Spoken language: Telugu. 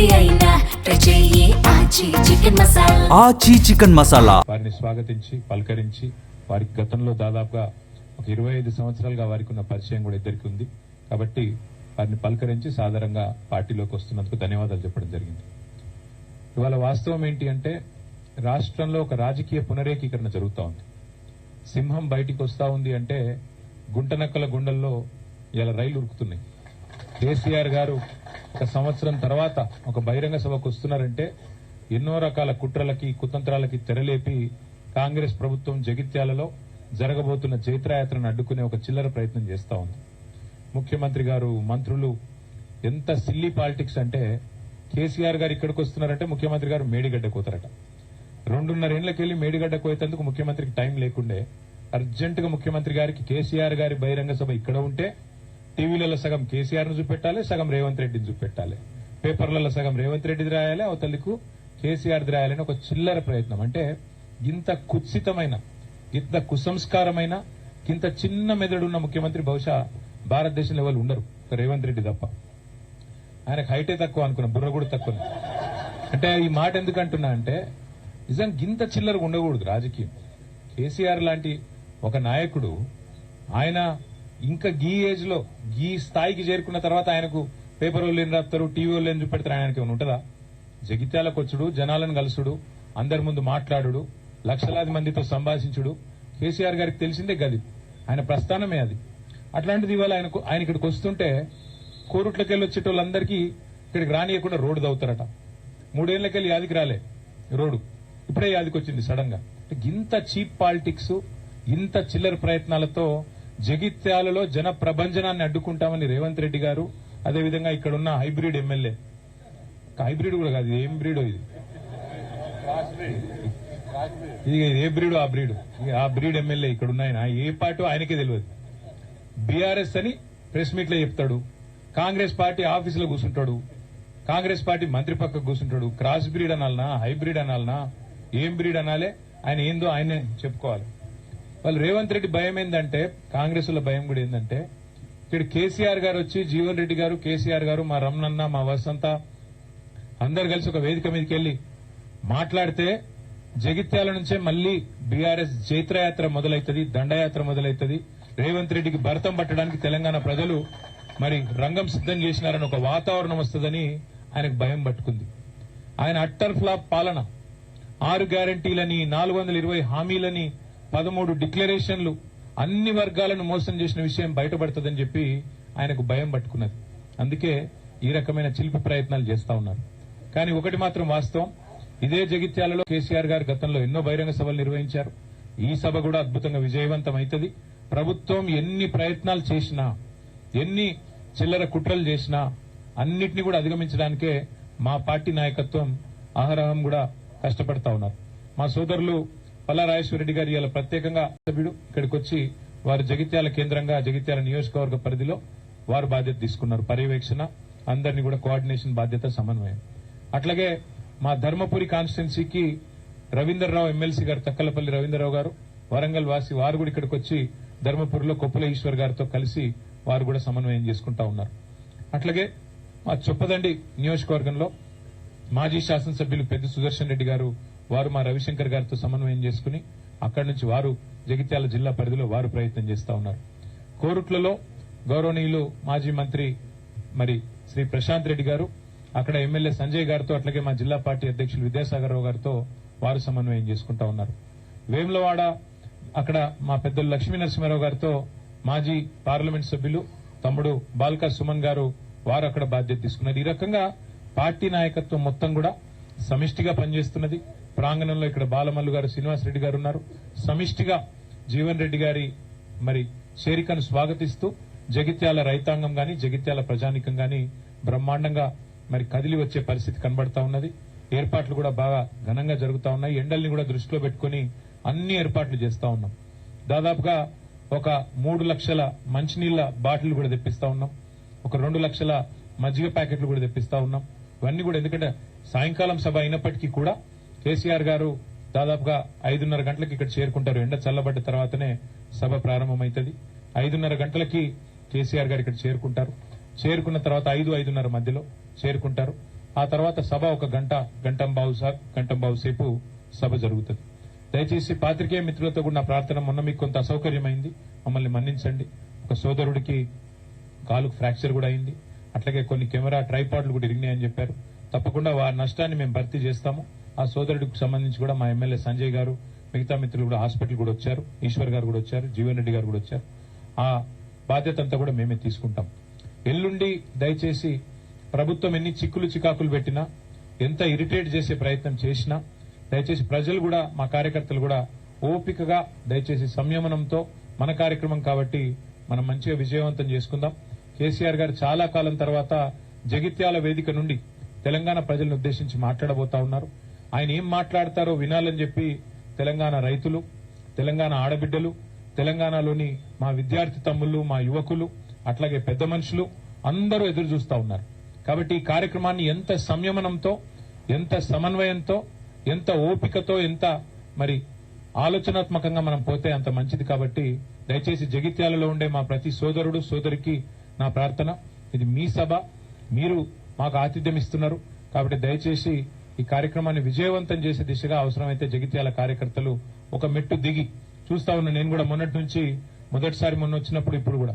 ఏది అయినా చెయ్యి ఆచి చికెన్ మసాలా. వారిని స్వాగతించి పలకరించి వారికి గతంలో దాదాపుగా ఒక 25 సంవత్సరాలుగా వారికి ఉన్న పరిచయం కూడా ఇద్దరికి ఉంది కాబట్టి వారిని పలకరించి సాధారణంగా పార్టీలోకి వస్తున్నందుకు ధన్యవాదాలు చెప్పడం జరిగింది. ఇవాళ వాస్తవం ఏంటి అంటే రాష్ట్రంలో ఒక రాజకీయ పునరేకీకరణ జరుగుతూ ఉంది. సింహం బయటికి వస్తా ఉంది అంటే గుంటనక్కల గుండెల్లో ఇలా రైలు ఉరుకుతున్నాయి. కేసీఆర్ గారు ఒక సంవత్సరం తర్వాత ఒక బహిరంగ సభకు వస్తున్నారంటే ఎన్నో రకాల కుట్రలకి కుతంత్రాలకి తెరలేపి కాంగ్రెస్ ప్రభుత్వం జగిత్యాలలో జరగబోతున్న చైత్రయాత్రను అడ్డుకునే ఒక చిల్లర ప్రయత్నం చేస్తా ఉంది. ముఖ్యమంత్రి గారు మంత్రులు ఎంత సిల్లీ పాలిటిక్స్ అంటే కేసీఆర్ గారు ఇక్కడికి వస్తున్నారంటే ముఖ్యమంత్రి గారు మేడిగడ్డ కోతారట. 2.5 ఏళ్లకెళ్లి మేడిగడ్డ కోయేందుకు ముఖ్యమంత్రికి టైం లేకుండే అర్జెంటుగా ముఖ్యమంత్రి గారికి కేసీఆర్ గారి బహిరంగ సభ ఇక్కడ ఉంటే టీవీలలో సగం కేసీఆర్ ను చూపెట్టాలి, సగం రేవంత్ రెడ్డిని చూపెట్టాలి, పేపర్లలో సగం రేవంత్ రెడ్డిది రాయాలి, అవతలకు కేసీఆర్ ది రాయాలని ఒక చిల్లర ప్రయత్నం. అంటే ఇంత కుత్సితమైన ఇంత కుసంస్కారమైన ఇంత చిన్న మెదడున్న ముఖ్యమంత్రి బహుశా భారతదేశంలో ఎవరు ఉండరు, రేవంత్ రెడ్డి తప్ప. ఆయనకు హైటే తక్కువ అనుకున్నా, బుర్ర కూడా తక్కువ. అంటే ఈ మాట ఎందుకు అంటున్నా అంటే నిజం గింత చిల్లరగా ఉండకూడదు రాజకీయం. కేసీఆర్ లాంటి ఒక నాయకుడు ఆయన ఇంకా గీ ఏజ్ లో గీ స్థాయికి చేరుకున్న తర్వాత ఆయనకు పేపర్ వాళ్ళు ఏం రాస్తారు, టీవీ వాళ్ళు ఏం చూపెడతారు, ఆయనకి ఏమైనా ఉంటుందా? జగిత్యాలకు వచ్చుడు, జనాలను కలుసుడు, అందరి ముందు మాట్లాడు, లక్షలాది మందితో సంభాషించుడు కేసీఆర్ గారికి తెలిసిందే గది, ఆయన ప్రస్థానమే అది. అట్లాంటిది ఇవాళ ఆయన ఇక్కడికి వస్తుంటే కోరుట్లకెళ్ళి వచ్చేటోళ్ళందరికీ ఇక్కడికి రానియకుండా రోడ్డు దవుతారట. 3 ఏళ్లకెళ్ళి యాదికి రాలే రోడ్డు, ఇప్పుడే యాదికి వచ్చింది సడన్ గా. ఇంత చీప్ పాలిటిక్స్ ఇంత చిల్లర ప్రయత్నాలతో జగిత్యాలలో జన ప్రభంజనాన్ని అడ్డుకుంటామని రేవంత్ రెడ్డి గారు, అదేవిధంగా ఇక్కడున్న హైబ్రిడ్ ఎమ్మెల్యే, హైబ్రిడ్ కూడా కాదు, ఏం బ్రీడో ఇది, ఏ బ్రీడో ఆ బ్రీడ్ ఎమ్మెల్యే ఇక్కడ ఉన్న ఏ పార్టీ ఆయనకే తెలియదు. బీఆర్ఎస్ అని ప్రెస్ మీట్ లో చెప్తాడు, కాంగ్రెస్ పార్టీ ఆఫీసులో కూర్చుంటాడు, కాంగ్రెస్ పార్టీ మంత్రి పక్కకు కూర్చుంటాడు. క్రాస్ బ్రీడ్ అనాలనా, హైబ్రిడ్ అనాలనా, ఏం బ్రీడ్ అనాలే, ఆయన ఏందో ఆయనే చెప్పుకోవాలి. వాళ్ళు రేవంత్ రెడ్డి భయం ఏంటంటే, కాంగ్రెస్ లో భయం కూడా ఏంటంటే ఇక్కడ కేసీఆర్ గారు వచ్చి జీవన్ రెడ్డి గారు, కేసీఆర్ గారు, మా రమణన్న, మా వసంత అందరు కలిసి ఒక వేదిక మీదకి వెళ్లి మాట్లాడితే జగిత్యాల నుంచే మళ్లీ బీఆర్ఎస్ చైత్రయాత్ర మొదలవుతుంది, దండయాత్ర మొదలవుతుంది, రేవంత్ రెడ్డికి భరతం పట్టడానికి తెలంగాణ ప్రజలు మరి రంగం సిద్దం చేసినారని ఒక వాతావరణం వస్తుందని ఆయనకు భయం పట్టుకుంది. ఆయన అట్టర్ ఫ్లాప్ పాలన, 6 గ్యారంటీలని, 420 హామీలని, 13 డిక్లరేషన్లు, అన్ని వర్గాలను మోసం చేసిన విషయం బయటపడుతుందని చెప్పి ఆయనకు భయం పట్టుకున్నది. అందుకే ఈ రకమైన చిలిపి ప్రయత్నాలు చేస్తా ఉన్నారు. కానీ ఒకటి మాత్రం వాస్తవం, ఇదే జగిత్యాలలో కేసీఆర్ గారు గతంలో ఎన్నో బహిరంగ సభలు నిర్వహించారు. ఈ సభ కూడా అద్భుతంగా విజయవంతం అవుతుంది. ప్రభుత్వం ఎన్ని ప్రయత్నాలు చేసినా, ఎన్ని చిల్లర కుట్రలు చేసినా అన్నిటినీ కూడా అధిగమించడానికే మా పార్టీ నాయకత్వం ఆహరహం కూడా కష్టపడతా ఉన్నారు. మా సోదరులు పల్లా రాజేశ్వరరెడ్డి గారు ఇలా ప్రత్యేకంగా సభ్యుడు ఇక్కడికి వచ్చి వారు జగిత్యాల కేంద్రంగా జగిత్యాల నియోజకవర్గ పరిధిలో వారు బాధ్యత తీసుకున్నారు. పర్యవేక్షణ, అందరినీ కూడా కోఆర్డినేషన్ బాధ్యత, సమన్వయం. అట్లాగే మా ధర్మపురి కాన్స్టిట్యున్సీకి రవీందర్రావు ఎమ్మెల్సీ గారు, తక్కలపల్లి రవీందర్రావు గారు, వరంగల్ వాసి, వారు కూడా ఇక్కడికి వచ్చి ధర్మపురిలో కొప్పుల ఈశ్వర్ గారితో కలిసి వారు కూడా సమన్వయం చేసుకుంటా ఉన్నారు. అట్లాగే మా చొప్పదండి నియోజకవర్గంలో మాజీ శాసనసభ్యులు పెద్ద సుదర్శన్ రెడ్డి గారు, వారు మా రవిశంకర్ గారితో సమన్వయం చేసుకుని అక్కడి నుంచి వారు జగిత్యాల జిల్లా పరిధిలో వారు ప్రయత్నం చేస్తా ఉన్నారు. కోరుట్లలో గౌరవనీయులు మాజీ మంత్రి మరి శ్రీ ప్రశాంత్ రెడ్డి గారు, అక్కడ ఎమ్మెల్యే సంజయ్ గారితో, అట్లాగే మా జిల్లా పార్టీ అధ్యక్షులు విద్యాసాగర్ రావు గారితో వారు సమన్వయం చేసుకుంటా ఉన్నారు. వేములవాడ అక్కడ మా పెద్దలు లక్ష్మీ నరసింహారావు గారితో మాజీ పార్లమెంట్ సభ్యులు తమ్ముడు బాల్కా సుమన్ గారు, వారు అక్కడ బాధ్యత తీసుకున్నారు. ఈ రకంగా పార్టీ నాయకత్వం మొత్తం కూడా సమిష్టిగా పనిచేస్తున్నది. ప్రాంగణంలో ఇక్కడ బాలమల్లు గారు, శ్రీనివాసరెడ్డి గారు ఉన్నారు. సమిష్టిగా జీవన్ రెడ్డి గారి మరి చేరికను స్వాగతిస్తూ జగిత్యాల రైతాంగం గాని, జగిత్యాల ప్రజానికం గాని బ్రహ్మాండంగా మరి కదిలి వచ్చే పరిస్థితి కనబడతా ఉన్నది. ఏర్పాట్లు కూడా బాగా ఘనంగా జరుగుతా ఉన్నాయి. ఎండల్ని కూడా దృష్టిలో పెట్టుకుని అన్ని ఏర్పాట్లు చేస్తా ఉన్నాం. దాదాపుగా ఒక 3 లక్షల మంచినీళ్ల బాటిల్ కూడా తెప్పిస్తా ఉన్నాం. ఒక 2 లక్షల మజ్జిగ ప్యాకెట్లు కూడా తెప్పిస్తా ఉన్నాం. ఇవన్నీ కూడా ఎందుకంటే సాయంకాలం సభ అయినప్పటికీ కూడా కేసీఆర్ గారు దాదాపుగా 5:30 గంటలకు ఇక్కడ చేరుకుంటారు. ఎండ చల్లబడ్డ తర్వాతనే సభ ప్రారంభమవుతుంది. 5:30 గంటలకి కేసీఆర్ గారు ఇక్కడ చేరుకుంటారు. చేరుకున్న తర్వాత 5-5:30 మధ్యలో చేరుకుంటారు. ఆ తర్వాత సభ ఒక గంటంబావు సేపు సభ జరుగుతుంది. దయచేసి పాత్రికేయ మిత్రులతో కూడా నా ప్రార్థన, మొన్న మీకు కొంత అసౌకర్యమైంది, మమ్మల్ని మన్నించండి. ఒక సోదరుడికి కాలుకు ఫ్రాక్చర్ కూడా అయింది, అట్లాగే కొన్ని కెమెరా ట్రైపాడ్లు కూడా ఇరిగినాయని చెప్పారు. తప్పకుండా వారి నష్టాన్ని మేము భర్తీ చేస్తాము. ఆ సోదరుడికి సంబంధించి కూడా మా ఎమ్మెల్యే సంజయ్ గారు, మిగతా మిత్రులు కూడా హాస్పిటల్ కూడా వచ్చారు, ఈశ్వర్ గారు కూడా వచ్చారు, జీవన్ రెడ్డి గారు కూడా వచ్చారు. ఆ బాధ్యత అంతా కూడా మేమే తీసుకుంటాం. ఎల్లుండి దయచేసి ప్రభుత్వం ఎన్ని చిక్కులు చికాకులు పెట్టినా, ఎంత ఇరిటేట్ చేసే ప్రయత్నం చేసినా, దయచేసి ప్రజలు కూడా, మా కార్యకర్తలు కూడా ఓపికగా దయచేసి సంయమనంతో, మన కార్యక్రమం కాబట్టి మనం మంచిగా విజయవంతం చేసుకుందాం. కేసీఆర్ గారు చాలా కాలం తర్వాత జగిత్యాల వేదిక నుండి తెలంగాణ ప్రజలను ఉద్దేశించి మాట్లాడబోతా ఉన్నారు. ఆయన ఏం మాట్లాడతారో వినాలని చెప్పి తెలంగాణ రైతులు, తెలంగాణ ఆడబిడ్డలు, తెలంగాణలోని మా విద్యార్థి తమ్ముళ్లు, మా యువకులు, అట్లాగే పెద్ద మనుషులు అందరూ ఎదురు చూస్తా ఉన్నారు. కాబట్టి ఈ కార్యక్రమాన్ని ఎంత సంయమనంతో, ఎంత సమన్వయంతో, ఎంత ఓపికతో, ఎంత మరి ఆలోచనాత్మకంగా మనం పోతే అంత మంచిది. కాబట్టి దయచేసి జగిత్యాలలో ఉండే మా ప్రతి సోదరుడు సోదరికి నా ప్రార్థన, ఇది మీ సభ, మీరు మాకు ఆతిథ్యం ఇస్తున్నారు. కాబట్టి దయచేసి ఈ కార్యక్రమాన్ని విజయవంతం చేసే దిశగా అవసరమైతే జగిత్యాల కార్యకర్తలు ఒక మెట్టు దిగి చూస్తా ఉన్నా. నేను కూడా మొన్నటి నుంచి మొదటిసారి మొన్న వచ్చినప్పుడు ఇప్పుడు కూడా